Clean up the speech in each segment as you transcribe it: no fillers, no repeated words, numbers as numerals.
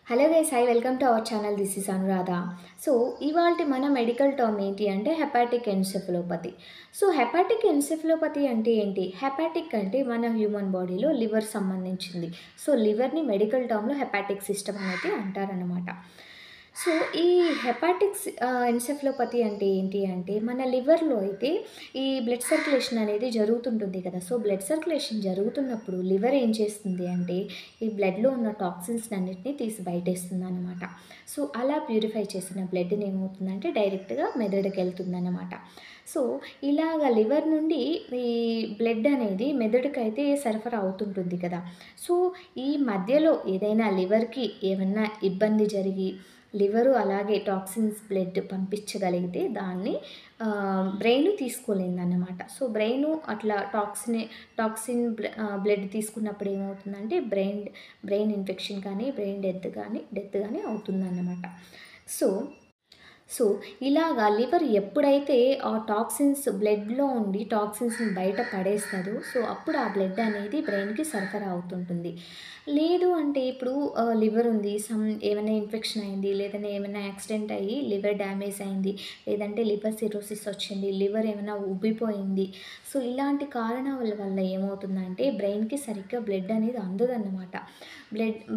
Hello guys, high welcome to our channel. This is Anuradha. So ఇవాల్టి మన medical term ఏంటి అంటే hepatic encephalopathy. So hepatic encephalopathy అంటే ఏంటి? హెపాటిక్ అంటే మన హ్యూమన్ బాడీలో లివర్ సంబంధించింది. సో లివర్ని మెడికల్ టర్మ్లో హెపాటిక్ సిస్టమ్ అనేది అంటారనమాట. సో ఈ హెపాటిక్స్ ఎన్సెఫలోపతి అంటే ఏంటి అంటే మన లివర్లో అయితే ఈ బ్లడ్ సర్క్యులేషన్ అనేది జరుగుతుంటుంది కదా. సో బ్లడ్ సర్క్యులేషన్ జరుగుతున్నప్పుడు లివర్ ఏం చేస్తుంది అంటే ఈ బ్లడ్లో ఉన్న టాక్సిన్స్ అన్నిటిని తీసి బయటేస్తుంది అనమాట. సో అలా ప్యూరిఫై చేసిన బ్లడ్ని ఏమవుతుందంటే డైరెక్ట్గా మెదడుకి వెళ్తుందన్నమాట. సో ఇలాగ లివర్ నుండి ఈ బ్లడ్ అనేది మెదడుకైతే సరఫరా అవుతుంటుంది కదా. సో ఈ మధ్యలో ఏదైనా లివర్కి ఏమన్నా ఇబ్బంది జరిగి లివరు అలాగే టాక్సిన్స్ బ్లడ్ పంపించగలిగితే దాన్ని బ్రెయిన్ తీసుకోలేదన్నమాట. సో బ్రెయిన్ అట్లా టాక్సిన్ బ్లడ్ తీసుకున్నప్పుడు ఏమవుతుందంటే బ్రెయిన్ ఇన్ఫెక్షన్ కానీ డెత్ కానీ అవుతుందన్నమాట. సో సో ఇలాగా లివర్ ఎప్పుడైతే ఆ టాక్సిన్స్ బ్లడ్లో ఉండి టాక్సిన్స్ని బయట పడేస్తుందో సో అప్పుడు ఆ బ్లడ్ అనేది బ్రెయిన్కి సరఫరా అవుతుంటుంది. లేదు అంటే ఇప్పుడు లివర్ ఉంది, ఏమైనా ఇన్ఫెక్షన్ అయింది, లేదంటే ఏమైనా యాక్సిడెంట్ అయ్యి లివర్ డ్యామేజ్ అయింది, లేదంటే లివర్ సిరోసిస్ వచ్చింది, లివర్ ఏమైనా ఉబ్బిపోయింది. సో ఇలాంటి కారణాల వల్ల ఏమవుతుందంటే బ్రెయిన్కి సరిగ్గా బ్లడ్ అనేది అందదన్నమాట.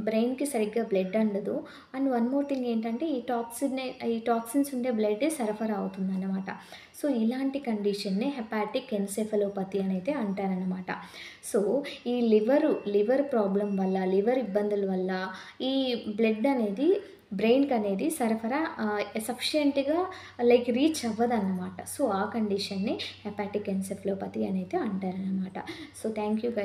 బ్రెయిన్కి సరిగ్గా బ్లడ్ అందదు. అండ్ వన్ మోర్ థింగ్ ఏంటంటే ఈ టాక్సిన్స్ ఉండే బ్లడ్ సరఫరా అవుతుందన్నమాట. సో ఇలాంటి కండిషన్నే హెపాటిక్ ఎన్సెఫలోపతి అని అయితే అంటారనమాట. సో ఈ లివర్ ప్రాబ్లం వల్ల, లివర్ ఇబ్బందుల వల్ల ఈ బ్లడ్ అనేది బ్రెయిన్కి అనేది సరఫరా సఫిషియెంట్గా రీచ్ అవ్వదన్నమాట. సో ఆ కండిషన్ని హెపాటిక్ ఎన్సెఫలోపతి అని అయితే అంటారనమాట. So thank you guys.